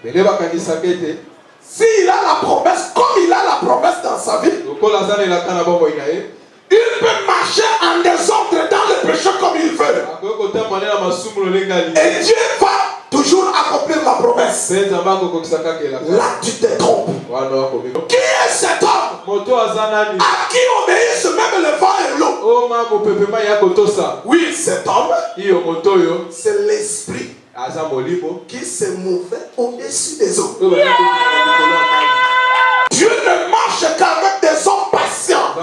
S'il a la promesse, comme il a la promesse dans sa vie, il peut marcher en désordre dans le péché comme il veut. Et Dieu va toujours accomplir la promesse. Là, tu te trompes. Qui est cet homme à qui obéissent même le vent et l'eau? Oui, cet homme, c'est l'esprit qui se mouvait au-dessus des eaux. Dieu ne marche qu'avec des hommes patients.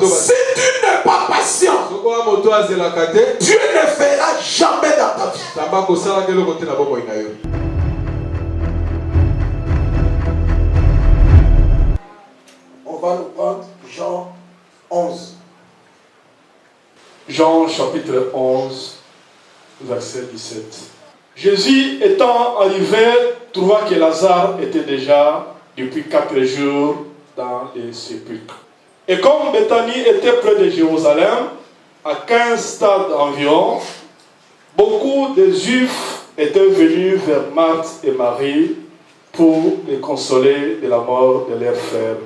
Si tu n'es pas patient, Dieu ne fera jamais dans ta vie. On va nous prendre Jean 11. Jean chapitre 11, verset 17. Jésus étant arrivé, trouva que Lazare était déjà depuis 4 jours dans les sépulcres. Et comme Béthanie était près de Jérusalem, à 15 stades environ, beaucoup de Juifs étaient venus vers Marthe et Marie pour les consoler de la mort de leur frère.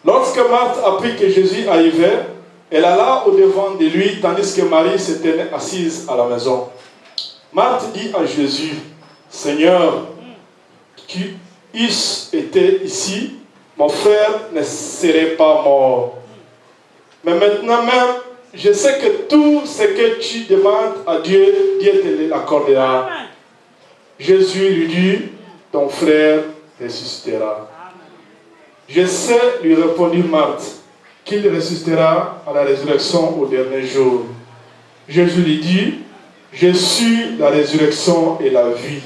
Lorsque Marthe apprit que Jésus arrivait, elle alla au-devant de lui, tandis que Marie se tenait assise à la maison. Marthe dit à Jésus, « Seigneur, tu eusses été ici, mon frère ne serait pas mort. Mais maintenant même, je sais que tout ce que tu demandes à Dieu, Dieu te l'accordera. » Jésus lui dit, « Ton frère ressuscitera. » Je sais, lui répondit Marthe, qu'il ressuscitera à la résurrection au dernier jour. Jésus lui dit, je suis la résurrection et la vie.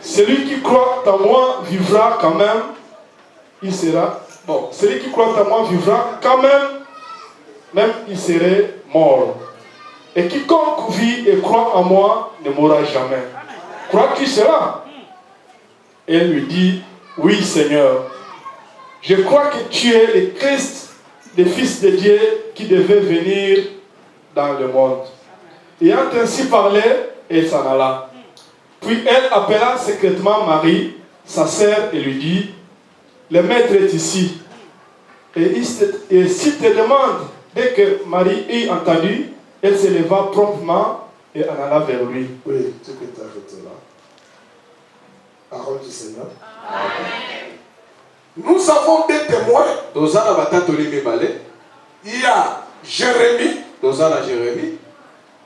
Celui qui croit en moi vivra quand même. Celui qui croit en moi vivra quand même il serait mort. Et quiconque vit et croit en moi ne mourra jamais. Crois-tu cela? Elle lui dit, oui Seigneur. Je crois que tu es le Christ, le Fils de Dieu qui devait venir dans le monde. Ayant ainsi parlé, elle s'en alla. Puis elle appela secrètement Marie, sa sœur, et lui dit, le maître est ici. Et s'il te demande, dès que Marie eut entendu, elle se leva promptement et en alla vers lui. Oui, ce que tu as ajouté là. Parole du Seigneur. Amen. Nous avons des témoins. Il y a Jérémie.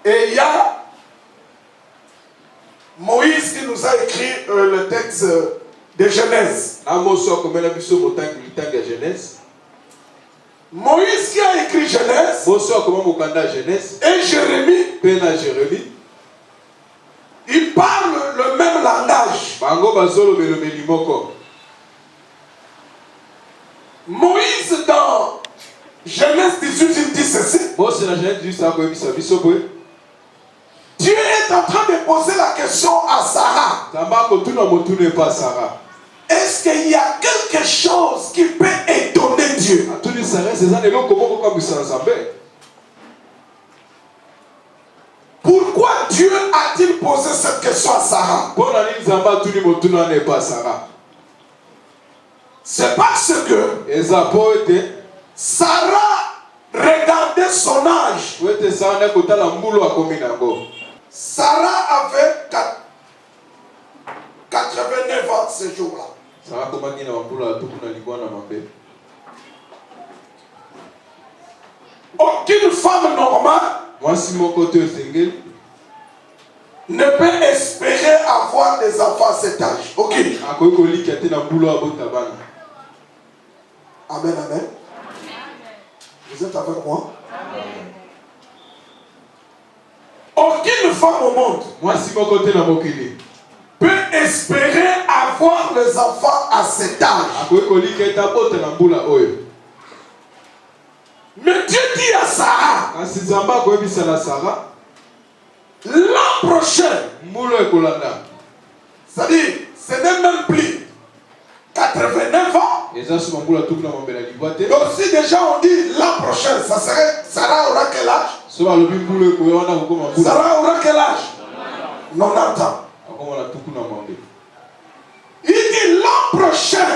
Et il y a Moïse qui nous a écrit le texte de Genèse. Moïse qui a écrit Genèse. Et Jérémie. Ils parlent le même langage. Moïse dans Genèse 18, il dit ceci. Dieu est en train de poser la question à Sarah. Est-ce qu'il y a quelque chose qui peut étonner Dieu? Pourquoi Dieu a-t-il posé cette question à Sarah? C'est parce que Sarah regardait son âge. Sarah avait 89 ans ce jour-là. Aucune femme normale ne peut espérer avoir des enfants à cet âge. Aucune. Amen, amen. Vous êtes avec moi? Amen. Aucune femme au monde peut espérer avoir des enfants à cet âge. Mais Dieu dit à Sarah, l'an prochain, c'est-à-dire, ce n'est même plus 89 ans. Donc si déjà on dit l'an prochain, ça serait, Sarah aura quel âge? Sarah aura quel âge? 90 ans. Il dit l'an prochain,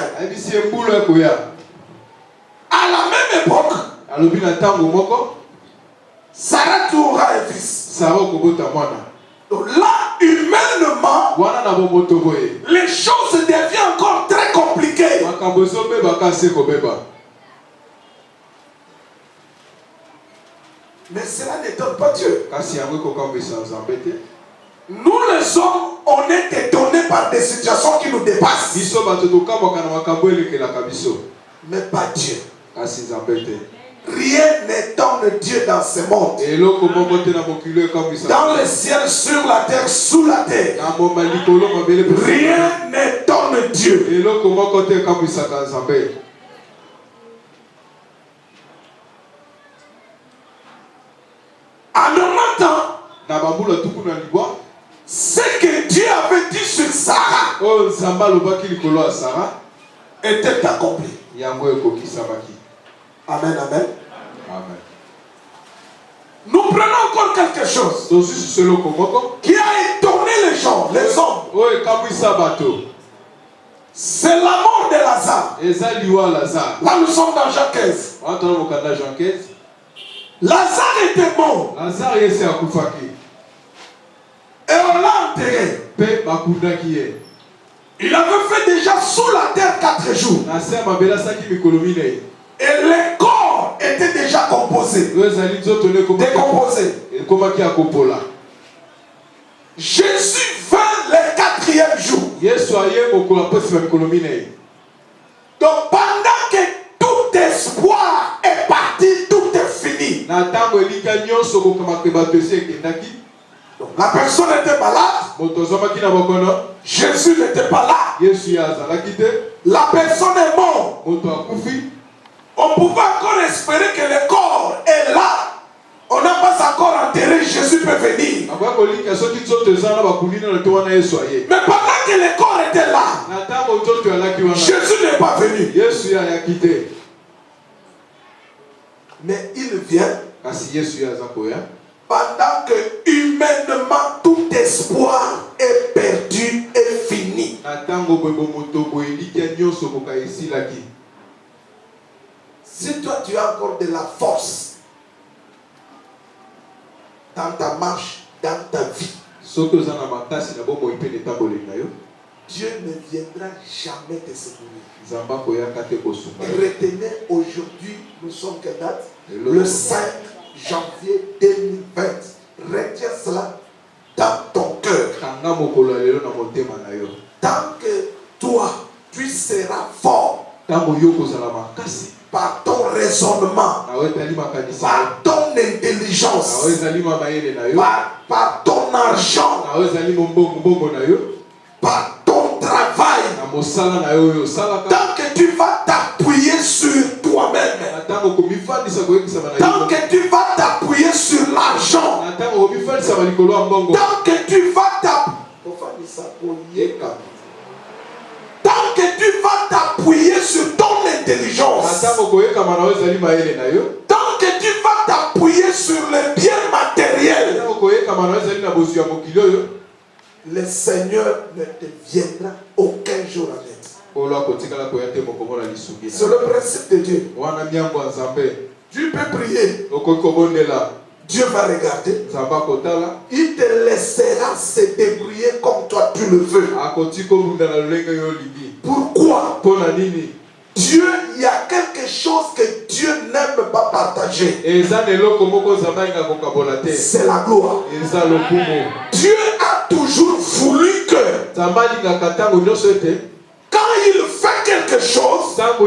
à la même époque, Sarah aura un fils. Donc là, humainement, les choses deviennent encore très compliquées. Mais cela n'étonne pas Dieu. Nous les hommes, on est étonnés par des situations qui nous dépassent. Mais pas Dieu. Rien n'étonne Dieu dans ce monde. Dans le ciel, sur la terre, sous la terre. Rien n'étonne Dieu. En même temps, ce que Dieu avait dit sur Sarah était accompli. Amen, amen. Amen. Nous prenons encore quelque chose qui a étonné les gens, les hommes. C'est la mort de Lazare. Là, nous sommes dans Jean 15. Lazare était mort. Et on l'a enterré. Il avait fait déjà sous la terre 4 jours. Et les corps étaient déjà composés. Décomposés. Jésus vint le 4e jour. Donc pendant que tout espoir est parti, tout est fini. Donc, la personne était malade. Jésus n'était pas là. La personne est morte. On pouvait encore espérer que le corps est là. On n'a pas encore enterré, Jésus peut venir. Mais pendant que le corps était là, Jésus n'est pas venu. Mais il vient pendant que humainement tout espoir est perdu et fini. Si toi tu as encore de la force dans ta marche, dans ta vie, Dieu ne viendra jamais te secourir. Retenez, aujourd'hui, nous sommes quelle date? Le 5 janvier 2020. Retiens cela dans ton cœur. Tant que toi, tu seras fort par ton raisonnement, par ton intelligence, par ton argent, par ton travail, tant que tu vas t'appuyer sur toi-même, tant que tu vas t'appuyer sur l'argent, tant que tu vas t'appuyer sur ton intelligence, tant que tu vas t'appuyer sur le bien matériel, le Seigneur ne te viendra aucun jour en aide. C'est le principe de Dieu. Tu peux prier. Dieu va regarder. Il te laissera se débrouiller comme toi tu le veux. Pourquoi? Dieu, il y a quelque chose que Dieu n'aime pas partager. C'est la gloire. Dieu a toujours voulu que quand il fait quelque chose, en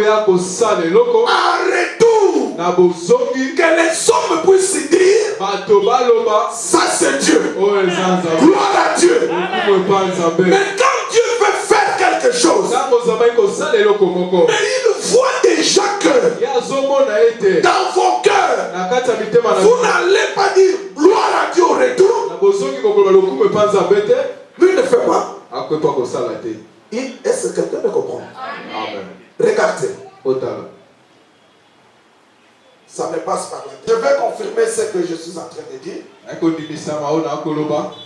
retour, que les hommes puissent dire, ça c'est Dieu. Gloire à Dieu. Mais quand Dieu veut faire quelque chose, mais il voit déjà que dans vos cœurs, vous n'allez pas dire gloire à Dieu au retour. Lui ne fait pas. Est-ce que quelqu'un me comprend? Amen. Regardez. Ça me passe par la tête. Je vais confirmer ce que je suis en train de dire.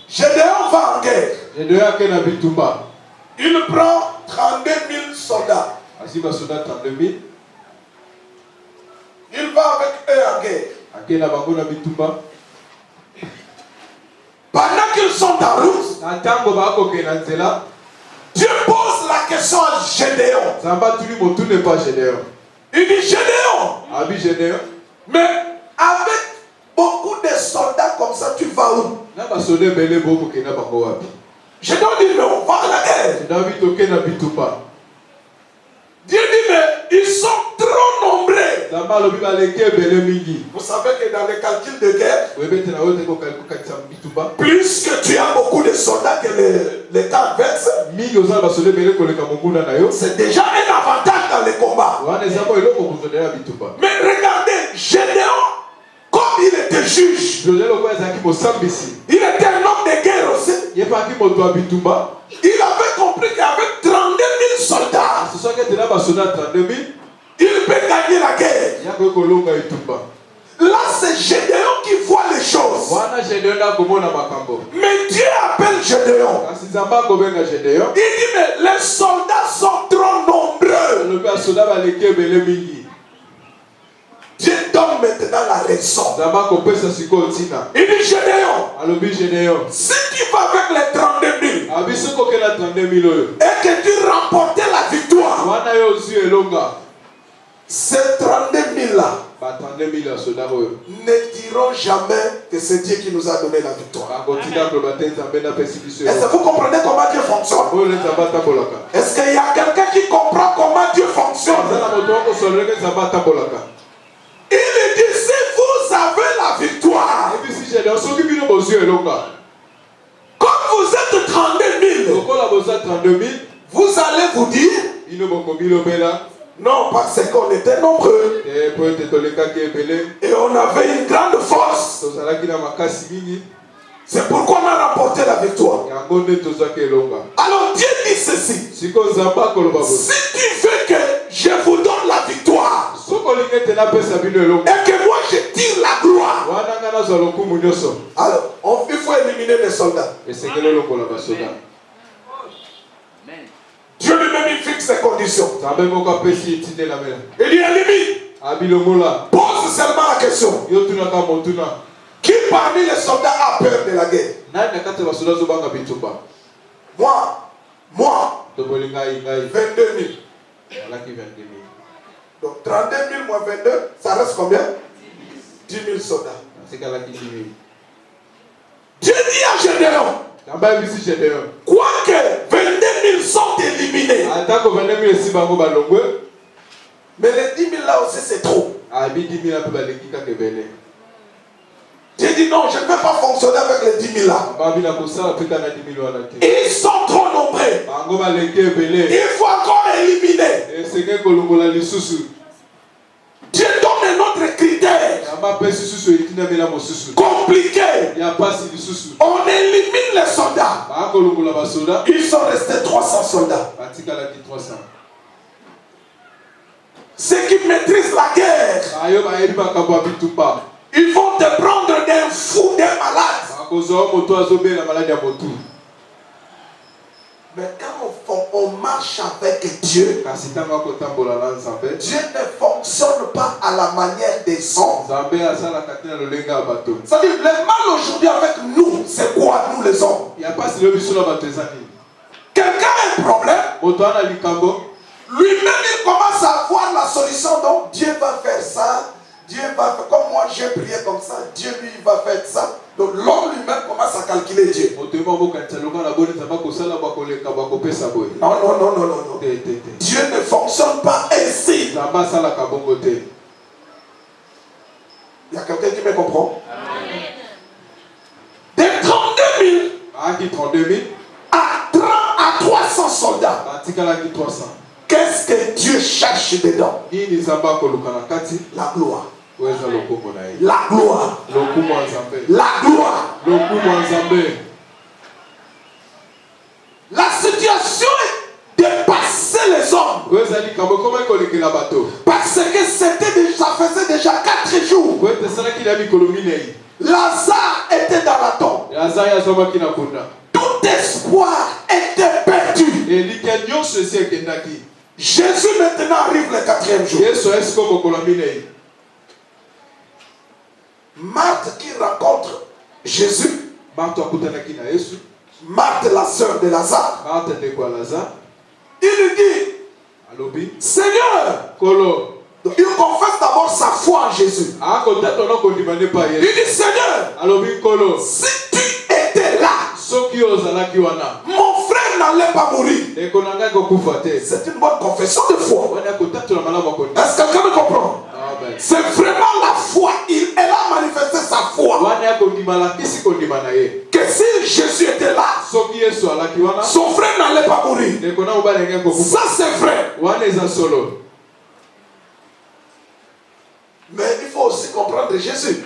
Gédéon va en guerre. Il prend 32 000 soldats. Il va avec eux en guerre. Pendant qu'ils sont en route, Dieu pose la question à Gédéon. Il dit Gédéon, mais avec beaucoup de soldats comme ça, tu vas où? Gédéon dit, mais on va à la guerre. Dieu dit, mais ils sont trop nombreux. Vous savez que dans les calculs de guerre, plus que tu as beaucoup de soldats que les camps adverses, c'est déjà un avantage dans les combats. Mais regardez, Gédéon, comme il était juge, il était un homme de guerre aussi. Il avait compris qu'avec 32 000 soldats, il peut gagner la guerre. Là, c'est Gédéon qui voit les choses. Mais Dieu appelle Gédéon. Il dit, mais les soldats sont trop nombreux. Dieu donne maintenant la raison. Il dit, Gédéon, si tu vas avec les 32 000 et que tu remportes la victoire, ces 32 000 là ne diront jamais que c'est Dieu qui nous a donné la victoire. Est-ce que vous comprenez comment Dieu fonctionne? Est-ce qu'il y a quelqu'un qui comprend comment Dieu fonctionne? Il dit, si vous avez la victoire, comme vous êtes 32 000, vous allez vous dire, non, parce qu'on était nombreux et on avait une grande force. C'est pourquoi on a remporté la victoire. Alors Dieu dit ceci: si tu veux que je vous donne la victoire et que moi je tire la gloire, alors il faut éliminer les soldats. Dieu lui-même il fixe les conditions. Il dit élimine. Pose seulement la question: qui parmi les soldats a peur de la guerre? Moi, 22 000. Donc 32 000 moins 22, ça reste combien? 10 000 soldats. Dieu dit à Gédéon, quoique 22 000 sont éliminés, mais les 10 000 là aussi c'est trop. J'ai dit non, je ne peux pas fonctionner avec les 10 000 là. Ils sont trop nombreux. Il faut encore éliminer. Dieu donne un autre critère compliqué. On élimine les soldats. Ils sont restés 300 soldats. Ceux qui maîtrisent la guerre, ils vont te prendre d'un fou, d'un malade. Mais quand on marche avec Dieu, Dieu ne fonctionne pas à la manière des hommes. C'est-à-dire, le mal aujourd'hui avec nous, c'est quoi, nous les hommes? Quelqu'un a un problème, lui-même il commence à voir la solution. Donc Dieu va faire ça. Dieu va faire, comme moi j'ai prié comme ça, Dieu lui va faire ça. Donc l'homme lui-même commence à calculer Dieu. Non. Dieu ne fonctionne pas ainsi. Il y a quelqu'un qui me comprend? De 32 000 à 300 soldats. Qu'est-ce que Dieu cherche dedans? La gloire. La gloire. La gloire. La situation est dépassée les hommes. Parce que c'était déjà, ça faisait déjà 4 jours. Lazare était dans la tombe. Tout espoir était perdu. Jésus maintenant arrive le 4e jour. Marthe qui rencontre Jésus. Marthe, la sœur de Lazare. Il lui dit, Seigneur, il confesse d'abord sa foi en Jésus. Il dit, Seigneur, si tu étais là, mon frère n'allait pas mourir. C'est une bonne confession de foi. Est-ce que quelqu'un me comprend? C'est vraiment la foi. Elle a manifesté sa foi. Que si Jésus était là, son frère n'allait pas mourir. Ça c'est vrai. Mais il faut aussi comprendre Jésus.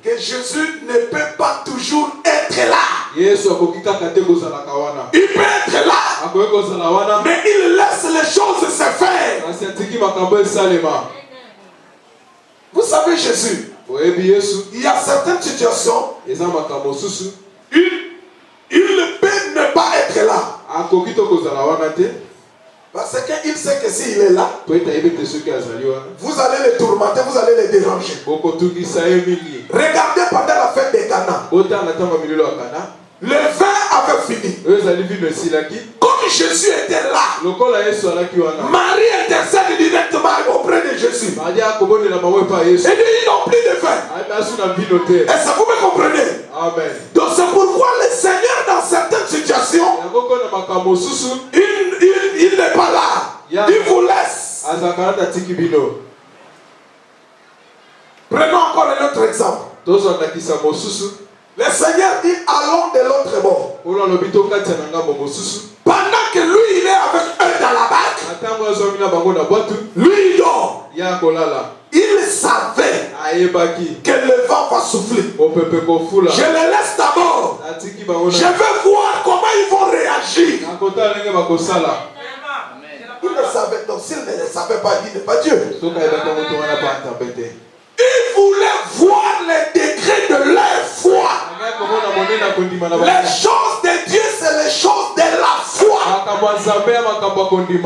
Que Jésus ne peut pas toujours être là. Il peut être là, mais il laisse les choses se faire. Vous savez Jésus, il y a certaines situations, il ne peut ne pas être là. Parce qu'il sait que s'il est là, vous allez les tourmenter, vous allez les déranger. Regardez pendant la fête des Cana. Le vin avait fini. Comme Jésus était là, Marie intercède directement auprès de Jésus. Et dit, ils n'ont plus de vin. Est-ce que vous me comprenez? Amen. Donc c'est pourquoi le Seigneur dans certaines situations, il n'est pas là. Il vous laisse. Prenons encore un autre exemple. Le Seigneur dit, allons de l'autre bord. Pendant que lui, il est avec eux dans la barque, lui, il dort. Il savait que le vent va souffler. Je les laisse d'abord. Je veux voir comment ils vont réagir. Il ne savait, donc s'il ne le savait pas, il n'est pas Dieu. Il voulait voir les degrés de leur foi. Les choses de Dieu, c'est les choses de la foi.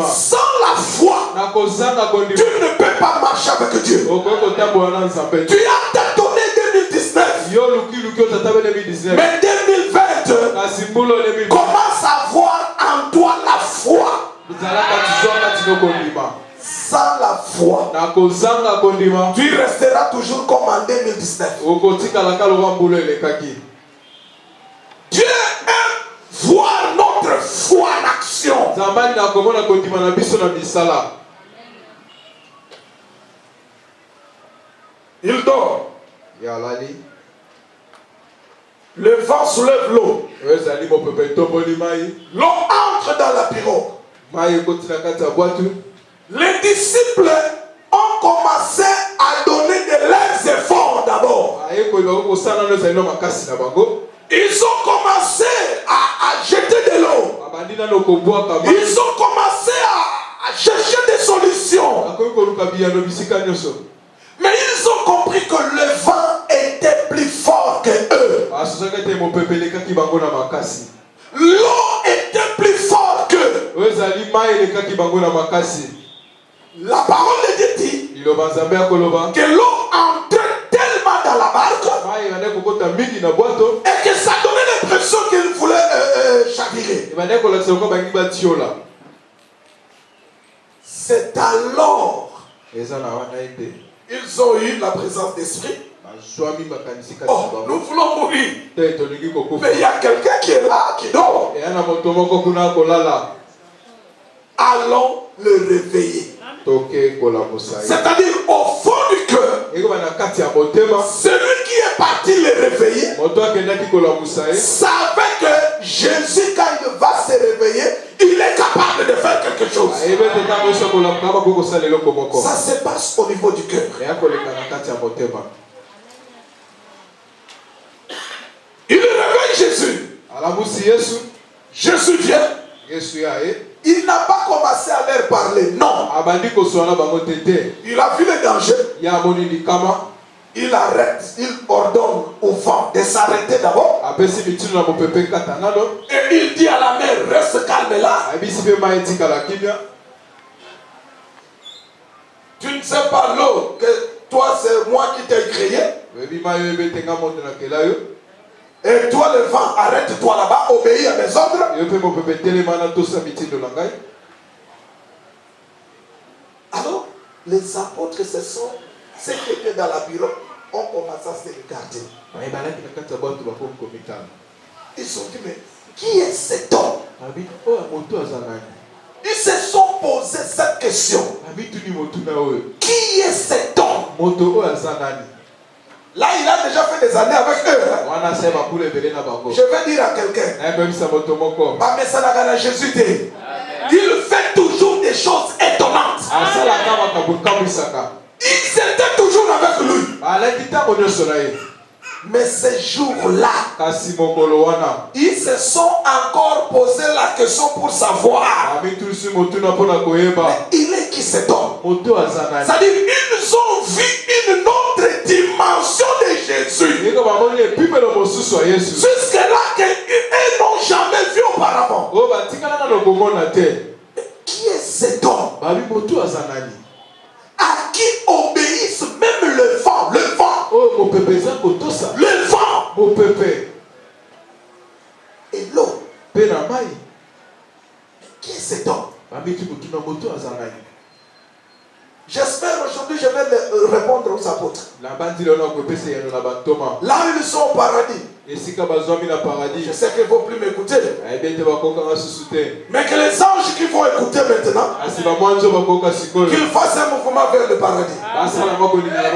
Sans la foi, tu ne peux pas marcher avec Dieu. Tu as tâtonné 2019. Mais 2020, commence à voir en toi la foi. Sans la foi, tu resteras toujours comme en 2019. Dieu aime voir notre foi en action. Il dort. Le vent soulève l'eau. L'eau entre dans la pirogue. Les disciples ont commencé à donner de leurs efforts d'abord. Ils ont commencé à jeter de l'eau. Ils ont commencé à chercher des solutions. Mais ils ont compris que le vent était plus fort que eux. L'eau était plus forte qu'eux. La parole de Dieu dit que l'eau entrait tellement dans la barque et que ça donnait l'impression qu'il voulait chavirer. C'est alors ils ont eu la présence d'esprit. Oh, nous voulons mourir. Mais il y a quelqu'un qui est là, qui dort. Allons le réveiller. C'est-à-dire au fond du cœur, celui qui est parti le réveiller savait que Jésus, quand il va se réveiller, il est capable de faire quelque chose. Ça se passe au niveau du cœur. Il réveille Jésus. Jésus vient. Il n'a pas commencé à leur parler, non. Il a vu le danger. Il arrête, il ordonne au vent de s'arrêter d'abord. Et il dit à la mer, reste calme là. Tu ne sais pas l'eau, que toi c'est moi qui t'ai créé. Et toi le vent, arrête-toi là-bas, obéis à mes ordres. Alors, les apôtres se sont, ceux qui étaient dans la bureau, ont commencé à se regarder. Ils se sont dit, mais qui est cet homme? Ils se sont posé cette question. Qui est cet homme? Là, il a déjà fait des années avec eux. Hein? Je vais dire à quelqu'un. Jésus dit, il fait toujours des choses étonnantes. Ils étaient toujours avec lui. Mais ces jours-là, ils se sont encore posé la question pour savoir. Mais il est qui cet homme? C'est-à-dire, ils ont vu une autre dimension de Jésus. Jusque-là, qu'ils n'ont jamais vu auparavant. Qui est cet homme? À qui obéissent même le vent. Le vent. Le vent. Et l'eau. Qui est cet homme? J'espère aujourd'hui je vais répondre aux apôtres. Là ils sont au paradis. Je sais qu'ils ne vont plus m'écouter. Mais que les anges qui vont écouter maintenant, qu'ils fassent un mouvement vers le paradis.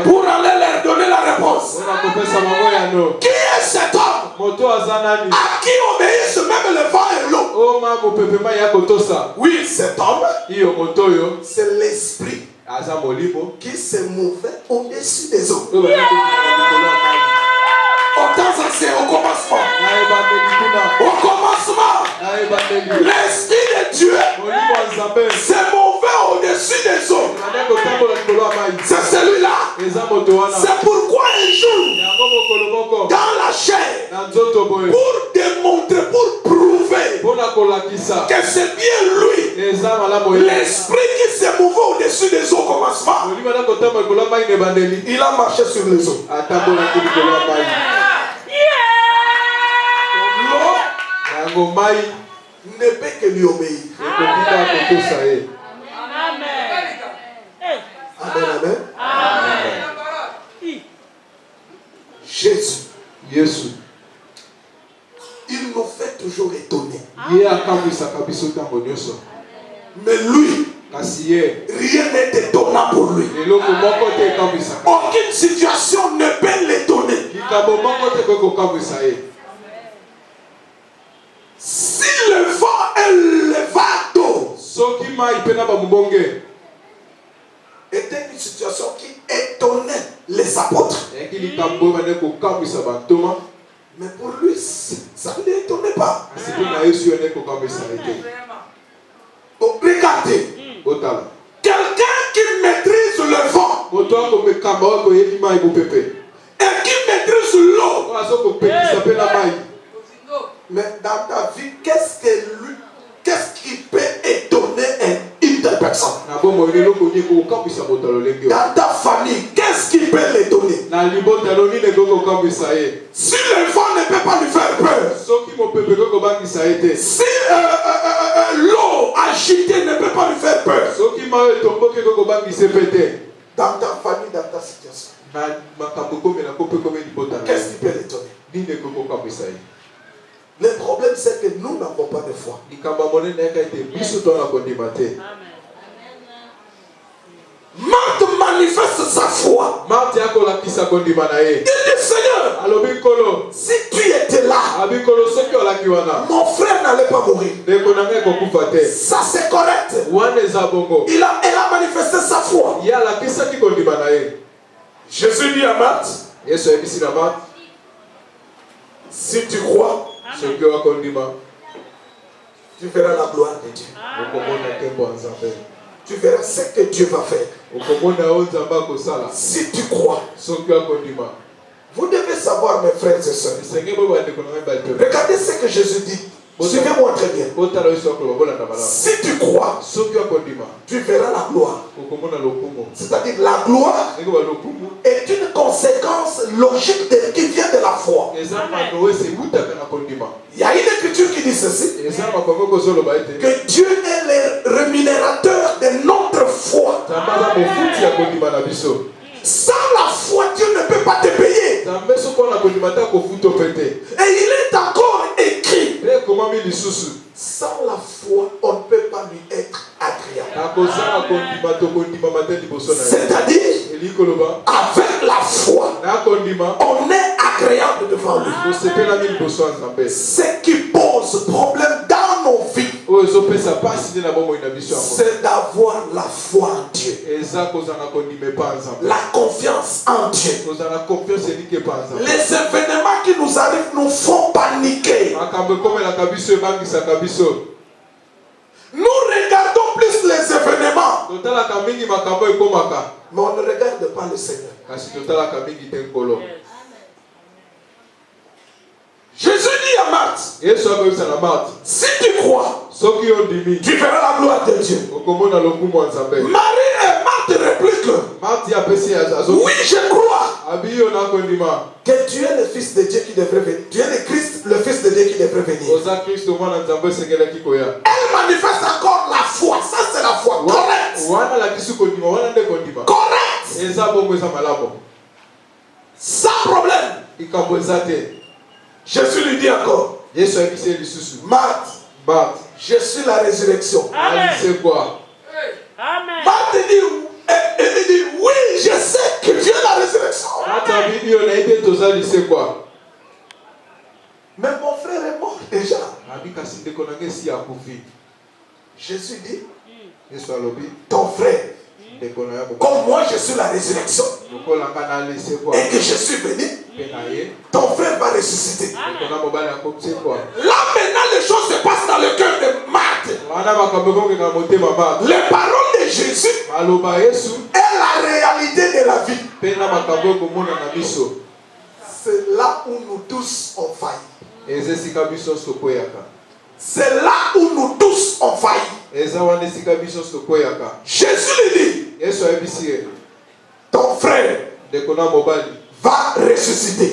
Pour aller leur donner la réponse. Qui est cet homme? À qui obéissent même le vent et l'eau? Oui, cet homme, c'est l'esprit qui se mouvait au-dessus des eaux. Autant ancien, au commencement. Au commencement, l'esprit de Dieu se mouvait au-dessus des eaux. C'est celui-là. C'est pourquoi un jour, dans la chair, pour démontrer, pour prouver que c'est bien lui, l'esprit qui se mouvait au-dessus des eaux au commencement, il a marché sur les eaux. L'eau ne peut que lui obéir. Amen, amen. Jésus, il nous fait toujours étonner. Mais lui, rien n'est étonnant pour lui. Aucune situation ne peut l'étonner. Si le vent et le vado était une situation qui étonnait les apôtres. Mais pour lui, ça ne l'étonnait pas. Donc regardez. Quelqu'un qui maîtrise le vent et qui maîtrise l'eau. Mais dans ta vie, qu'est-ce qui peut étonner une telle personne? Dans ta famille, qu'est-ce qui peut l'étonner? Si le vent ne peut pas lui faire peur, si l'eau agitée ne peut pas lui faire peur, dans ta famille, dans ta situation, qu'est-ce qui peut l'étonner? Le problème, c'est que nous n'avons pas de foi. Marthe manifeste sa foi. Il dit, Seigneur, si tu étais là, mon frère n'allait pas mourir. Ça, c'est correct. Elle a manifesté sa foi. Jésus dit à Marthe, si tu crois, Tu verras la gloire de Dieu. Tu verras ce que Dieu va faire. Si tu crois. Vous devez savoir, mes frères et sœurs. Regardez ce que Jésus dit. Suivez-moi très bien. Si tu crois, tu verras la gloire. C'est-à-dire la gloire est une conséquence logique qui vient de la foi. Il y a une écriture qui dit ceci, que Dieu est le rémunérateur de notre foi. Sans la foi, Dieu ne peut pas te payer. Et il est encore écrit, sans la foi, on ne peut pas lui être agréable. C'est-à-dire, avec la foi, on est agréable devant lui. Ce qui pose problème dans nos vies, c'est d'avoir la foi en Dieu, la confiance en Dieu. Les événements qui nous arrivent nous font paniquer. Nous regardons plus les événements, mais on ne regarde pas le Seigneur. Jésus dit à Marthe, si tu crois, tu verras la gloire de Dieu. Marie et Marthe répliquent, oui, je crois que tu es le Fils de Dieu qui devrait venir. Tu es le Christ, le Fils de Dieu qui devrait venir. Elle manifeste encore la foi. Ça, c'est la foi correcte. Correcte. Sans problème. Jésus lui dit encore, Marthe, je suis la résurrection. Amen. Marthe dit, oui, je sais que Dieu est la résurrection. Mais mon frère est mort déjà. Jésus dit, ton frère, comme moi je suis la résurrection et que je suis venu, ton frère va ressusciter. Là maintenant les choses se passent dans le cœur de Marthe. Les paroles de Jésus est la réalité de la vie. C'est là où nous tous on faillit. C'est là où nous tous on faillit. Jésus lui dit, ton frère va ressusciter.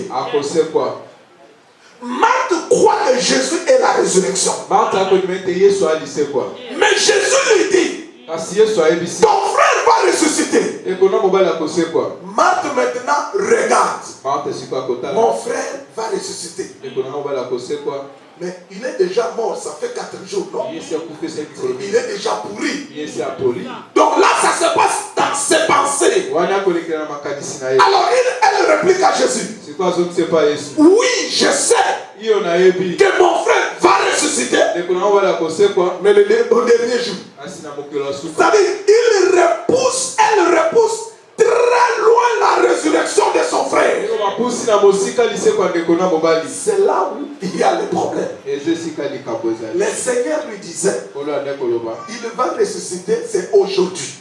Marthe croit que Jésus est la résurrection. Mais Jésus lui dit, ton frère va ressusciter. Marthe maintenant regarde. Mon frère va ressusciter. Mais il est déjà mort, ça fait 4 jours, non? Il est déjà pourri. Donc là, ça se passe dans ses pensées. Alors elle réplique à Jésus. Oui, je sais que mon frère va ressusciter. Mais au dernier jour. C'est-à-dire, elle repousse très loin la résurrection de son frère. C'est là où il y a le problème. Le Seigneur lui disait, il va ressusciter, c'est aujourd'hui.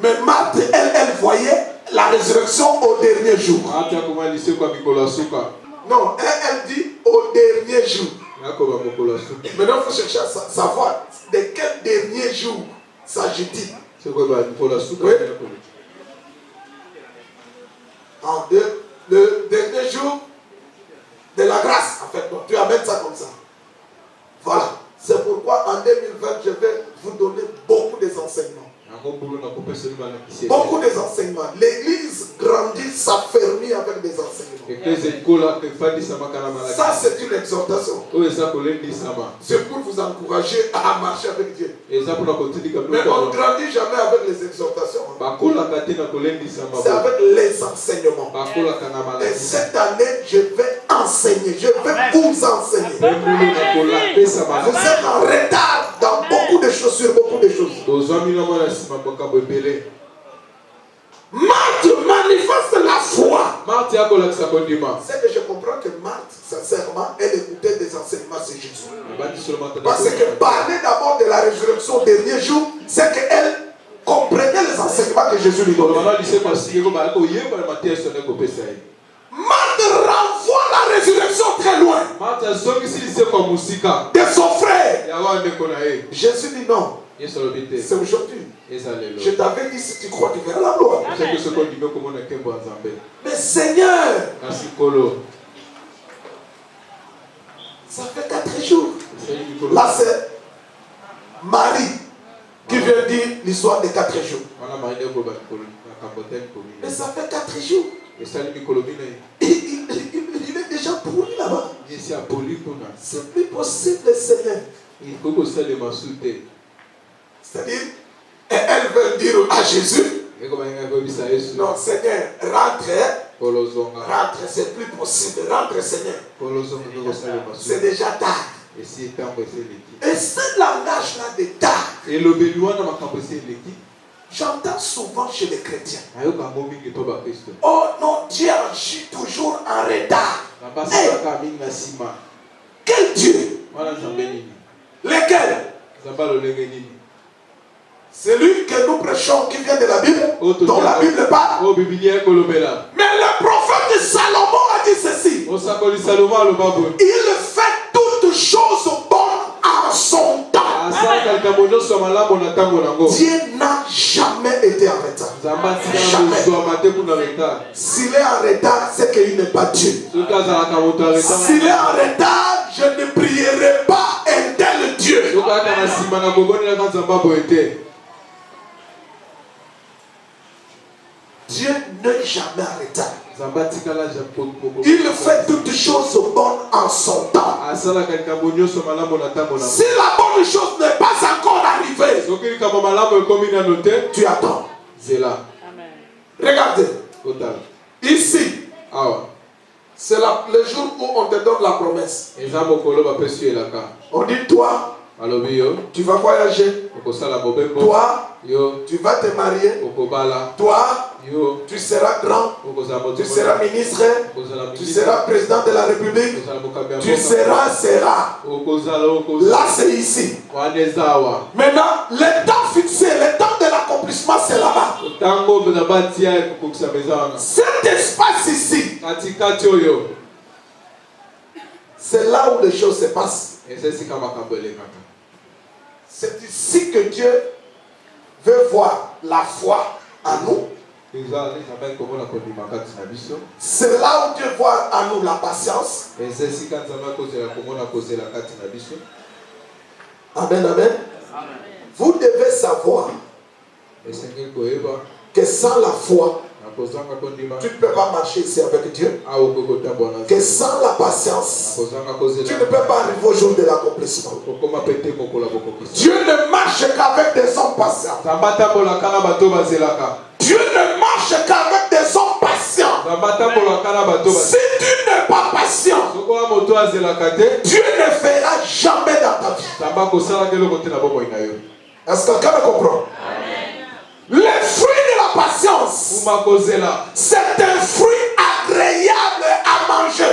Mais Marthe, elle voyait la résurrection au dernier jour. Non, elle dit au dernier jour. Maintenant, il faut chercher à savoir de quel dernier jour s'agit-il. Oui. Le dernier jour de la grâce, en fait. Donc, tu amènes ça comme ça. Voilà. C'est pourquoi en 2020, je vais vous donner beaucoup d'enseignements. Beaucoup d'enseignements. L'église grandit, s'affermit avec des enseignements. Ça, c'est une exhortation. C'est pour vous encourager à marcher avec Dieu. Mais on ne grandit jamais avec les exhortations. C'est avec les enseignements. Et cette année, je vais enseigner. Je vais vous enseigner. Vous êtes en retard dans beaucoup de choses, sur beaucoup de choses. Marthe manifeste la foi. C'est que je comprends que Marthe, sincèrement, elle écoutait des enseignements, c'est Jésus. Parce que parler d'abord de la résurrection au dernier jour, c'est qu'elle comprenait les enseignements que Jésus lui donnait. Marthe renvoie la résurrection très loin de son frère. Jésus dit non. C'est aujourd'hui. Je t'avais dit, si tu crois, tu verras la gloire. Mais Seigneur, ça fait 4 jours. Là, c'est Marie qui vient dire l'histoire des 4 jours. Mais ça fait 4 jours. Il est déjà pourri là-bas. C'est plus possible, Seigneur. C'est-à-dire, et elle veut dire à Jésus, non Seigneur, rentre, c'est plus possible, rentre Seigneur. C'est déjà tard. Et ce langage-là de tard, j'entends souvent chez les chrétiens. Oh non, Dieu agit toujours en retard. Hey, quel Dieu? Lequel? Celui que nous prêchons qui vient de la Bible, dont la Bible parle. Mais le prophète Salomon a dit ceci. Il fait toutes choses bonnes en son temps. Dieu n'a jamais été en retard. Jamais. S'il est en retard, c'est qu'il n'est pas Dieu. S'il est en retard, je ne prierai pas un tel Dieu. Dieu n'est jamais en retard. Il fait toutes choses bonnes en son temps. Si la bonne chose n'est pas encore arrivée, tu attends. Regardez. Ici, c'est le jour où on te donne la promesse. On dit toi, tu vas voyager. Toi, tu vas te marier. Toi, tu seras grand. Tu seras ministre. Tu seras président de la République. Tu seras. Là, c'est ici. Maintenant, le temps fixé, le temps de l'accomplissement, c'est là-bas. Cet espace ici, c'est là où les choses se passent. C'est ici que Dieu veut voir la foi en nous. C'est là où Dieu voit en nous la patience. Amen, amen. Vous devez savoir que sans la foi, tu ne peux pas marcher ici avec Dieu. Que sans la patience, tu ne peux pas arriver au jour de l'accomplissement. Dieu ne marche qu'avec des hommes patients. Dieu ne marche qu'avec des hommes patients. Si tu n'es pas patient, Dieu ne fera jamais dans ta vie. Est-ce que quelqu'un me comprend? Les fruits de la patience, c'est un fruit agréable à manger.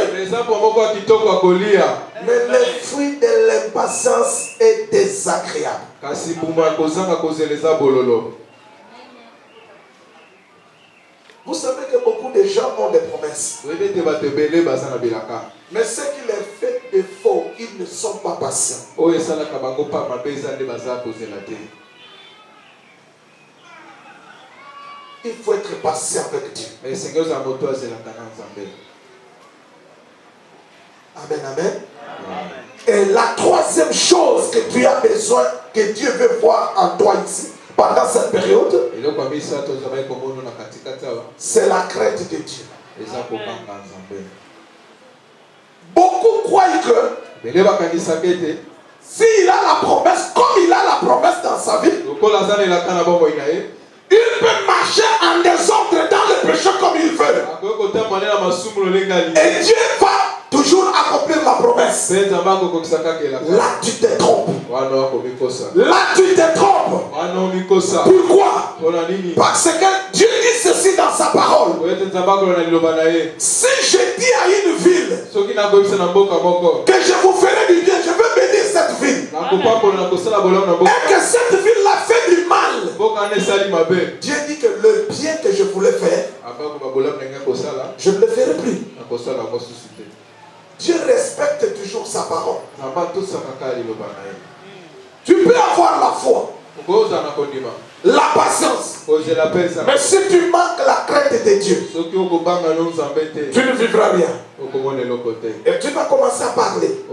Mais le fruit de l'impatience est désagréable. Vous savez que beaucoup de gens ont des promesses. Mais ce qui les fait défaut, ils ne sont pas patients. Il faut être patient avec Dieu. Amen, amen. Et la troisième chose que tu as besoin, que Dieu veut voir en toi ici, pendant cette période, c'est la crainte de Dieu. Beaucoup croient que s'il a la promesse, comme il a la promesse dans sa vie, il peut marcher en désordre dans le péché comme il veut. Et Dieu va toujours accomplir la promesse. Là, tu te trompes. Là, tu te trompes. Pourquoi? Parce que Dieu dit ceci dans sa parole. Si je dis à une ville que je vous ferai du bien, je veux bénir cette ville. Et que cette ville-là fait du mal. Dieu dit que le bien que je voulais faire, je ne le ferai plus. Dieu respecte toujours sa parole. Tu peux avoir la foi, la patience, mais si tu manques la crainte de Dieu, tu ne vivras rien. Et tu vas commencer à parler.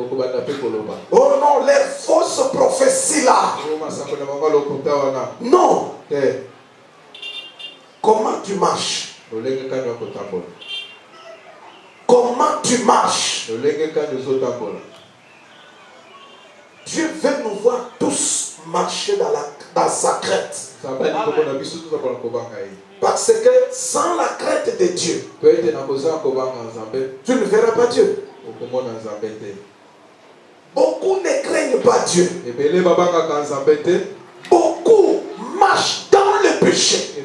Oh non, les fausses prophéties là. Non. Comment tu marches? Comment tu marches? Dieu veut nous voir tous marcher dans sa crainte. Parce que sans la crainte de Dieu, tu ne verras pas Dieu. Beaucoup ne craignent pas Dieu. Beaucoup marchent dans le péché.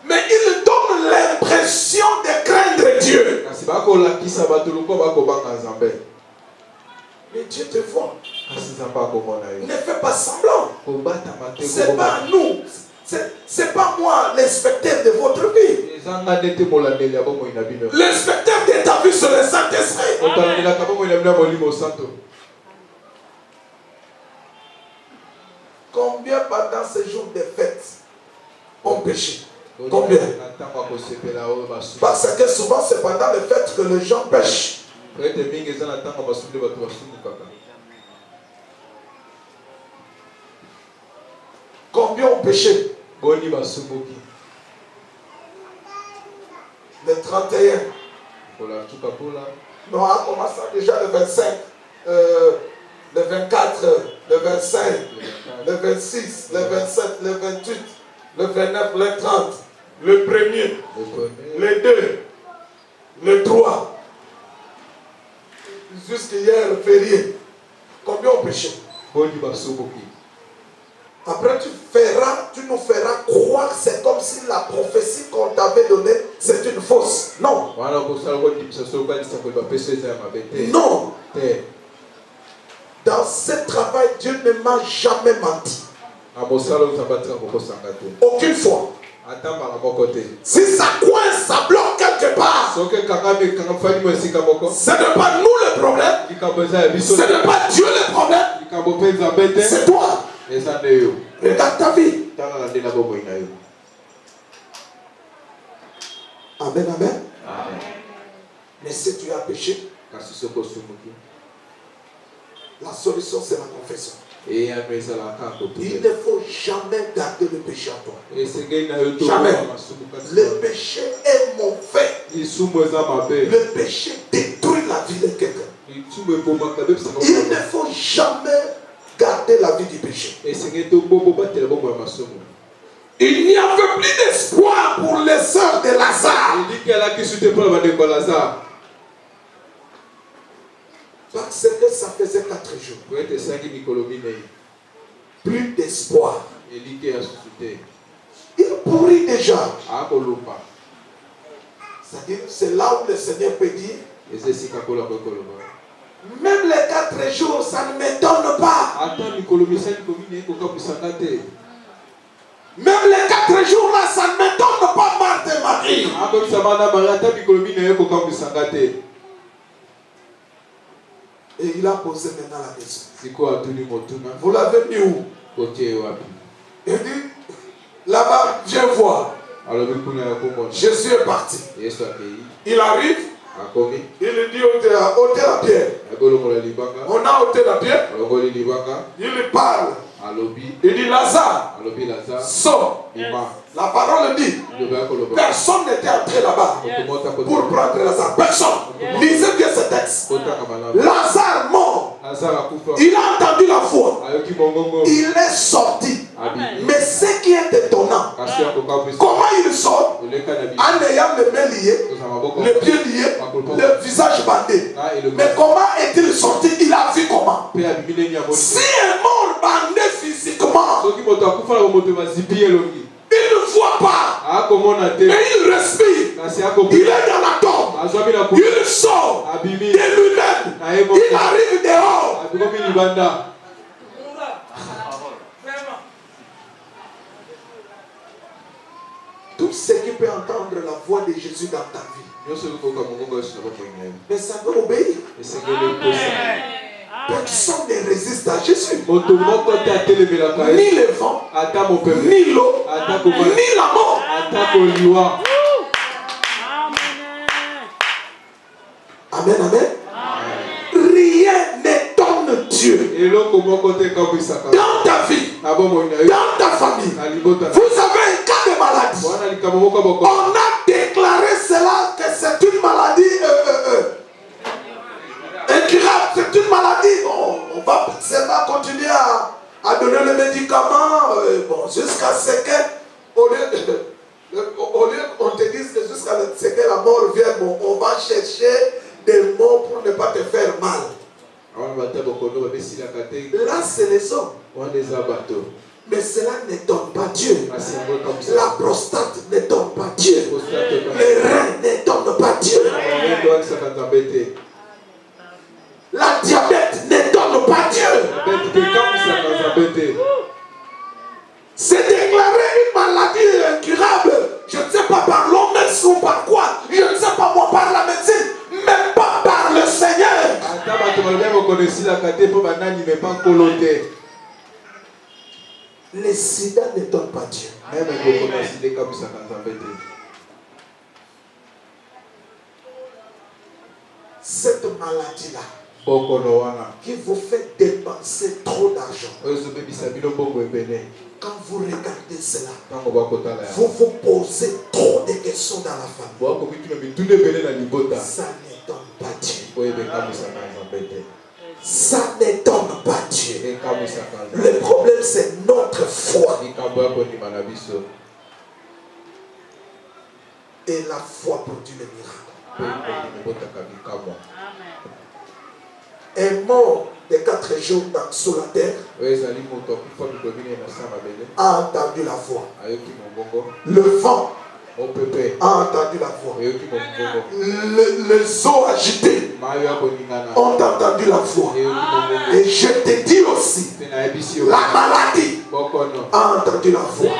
Mais ils donnent l'impression de craindre Dieu. Mais Dieu te voit. Ne fais pas semblant. C'est pas nous. C'est pas moi l'inspecteur de votre vie. L'inspecteur de ta vie, c'est le Saint-Esprit. Combien pendant ces jours de fête ont péché? Combien? Parce que souvent c'est pendant les fêtes que les gens pêchent. Combien ont péché? Le 31. Non, en commençant déjà le 25, le 24, le 25, le 26, le 27, le 28, le 29, le 30, le 1er, le 2, le 3, jusqu'hier, le férié. Combien ont péché? Après, tu nous feras croire que c'est comme si la prophétie qu'on t'avait donnée, c'est une fausse. Non. Non. Dans ce travail, Dieu ne m'a jamais menti. Aucune fois. Si ça coince, ça bloque quelque part, ce n'est pas nous le problème. Ce n'est pas Dieu le problème. C'est toi. Regarde ta vie. Amen, amen. Mais si tu as péché, la solution c'est la confession. Il ne faut jamais garder le péché en toi. Jamais. Le péché est mauvais. Le péché détruit la vie de quelqu'un. Il ne faut jamais garder la vie du péché. Il n'y avait plus d'espoir pour les sœurs de Lazare. Parce que ça faisait 4 jours. Plus d'espoir. Il pourrit déjà. C'est-à-dire, c'est là où le Seigneur peut dire, même les 4 jours, ça ne m'étonne pas. Même les 4 jours là, ça ne m'étonne pas, Marthe et Marie. Et il a posé maintenant la question. Vous l'avez mis où? Il dit, là-bas, viens voir. Jésus est parti. Il arrive. Il lui dit ôtez la pierre. On a ôté la pierre. Il lui parle. Il dit Lazare, sors. La parole dit, personne n'était entré là-bas pour prendre Lazare. Personne. Lisez bien ce texte. Lazare mort. Il a entendu la voix. Il est sorti. Mais ce qui est étonnant, comment il sort en ayant les mains liées, les pieds liés, le visage bandé. Mais comment est-il sorti? Il a vu comment? Si un mort bandé physiquement, il pas. Mais il respire. Il est dans la tombe. Il sort de lui-même. Il arrive dehors. Tout ce qui peut entendre la voix de Jésus dans ta vie, mais ça doit obéir. Personne ne résiste à Jésus. Ni le vent, ni l'eau, ni la mort. Amen, amen. Rien n'étonne Dieu. Dans ta vie, dans ta famille, vous avez un cas de maladie. On a déclaré cela que c'est une maladie incurable, c'est une maladie. On va seulement continuer à donner le médicament jusqu'à ce que, au lieu qu'on te dise que jusqu'à ce que la mort vienne, on va chercher des mots pour ne pas te faire mal. Là, c'est les hommes. Mais cela n'étonne pas Dieu. La prostate n'étonne pas Dieu. Les reins n'étonnent pas Dieu. La diabète n'étonne pas Dieu. C'est déclaré une maladie incurable. Je ne sais pas par l'homme ou par quoi. Je ne sais pas moi par la médecine. Même pas par le Seigneur. Les sida n'étonnent pas Dieu. Cette maladie-là qui vous fait dépenser trop d'argent. Quand vous regardez cela, vous vous posez trop de questions dans la famille. Ça n'étonne pas Dieu. Ça n'étonne pas Dieu. Le problème, c'est notre foi. Et la foi produit le miracle. Un mort de 4 jours sur la terre a entendu la voix. Le vent a entendu la voix. Les eaux agitées ont entendu la voix. Et je te dis aussi, la maladie a entendu la voix.